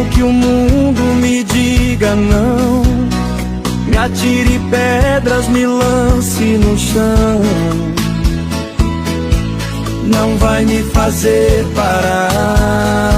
Mesmo que o mundo me diga não, me atire pedras, me lance no chão, não vai me fazer parar.